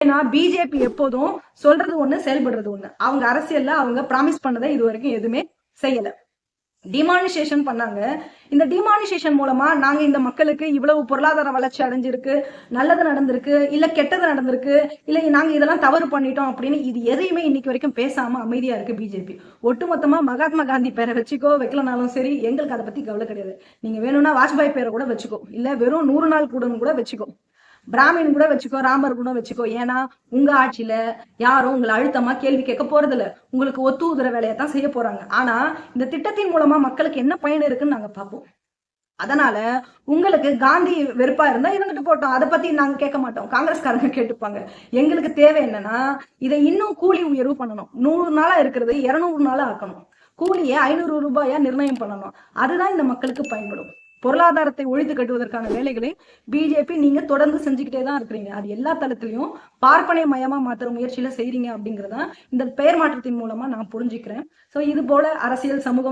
ஏன்னா பிஜேபி எப்போதும் சொல்றது ஒண்ணு செயல்படுறது ஒண்ணு. அவங்க அரசியல்ல அவங்க ப்ராமிஸ் பண்ணதை இது வரைக்கும் எதுவுமே செய்யல. டிமானிசேஷன் பண்ணாங்க. இந்த டிமானிசேஷன் மூலமா நாங்க இந்த மக்களுக்கு இவ்வளவு பொருளாதார வளர்ச்சி அடைஞ்சிருக்கு, நல்லது நடந்திருக்கு, இல்ல கெட்டது நடந்திருக்கு, இல்ல நாங்க இதெல்லாம் தவறு பண்ணிட்டோம் அப்படின்னு இது எதையுமே இன்னைக்கு வரைக்கும் பேசாம அமைதியா இருக்கு பிஜேபி. ஒட்டுமொத்தமா மகாத்மா காந்தி பேரை வச்சுக்கோ, வைக்கலனாலும் சரி, எங்களுக்கு அதை பத்தி கவலை கிடையாது. நீங்க வேணும்னா வாஜ்பாய் பேரை கூட வச்சுக்கோ, இல்ல வெறும் 100 நாள் கூடன்னு கூட வச்சுக்கோ, பிராமின் கூட வச்சுக்கோ, ராமர் கூட வச்சுக்கோ. ஏன்னா உங்க ஆட்சியில யாரும் உங்களை அழுத்தமா கேள்வி கேட்க போறது இல்ல. உங்களுக்கு ஒத்து உதுற வேலையத்தான் செய்ய போறாங்க. ஆனா இந்த திட்டத்தின் மூலமா மக்களுக்கு என்ன பயன் இருக்குன்னு நாங்க பார்ப்போம். அதனால உங்களுக்கு காந்தி வெறுப்பா இருந்தா இருந்துட்டு போட்டோம், அதை பத்தி நாங்க கேட்க மாட்டோம். காங்கிரஸ்காரங்க கேட்டுப்பாங்க. எங்களுக்கு தேவை என்னன்னா இதை இன்னும் கூலி உயர்வு பண்ணணும். 100 நாளா இருக்கிறது 200 நாளா ஆக்கணும். கூலியை 500 ரூபாயா நிர்ணயம் பண்ணணும். அதுதான் இந்த மக்களுக்கு பயன்படும். பொருளாதாரத்தை ஒழித்து கட்டுவதற்கான வேலைகளை பிஜேபி நீங்க தொடர்ந்து செஞ்சுக்கிட்டே தான் இருக்கிறீங்க. அது எல்லா தளத்திலையும் பார்ப்பனை மயமா மாத்துற முயற்சியில செய்றீங்க அப்படிங்கறத இந்த பெயர் மாற்றத்தின் மூலமா நான் புரிஞ்சுக்கிறேன். சோ இது போல அரசியல், சமூகம்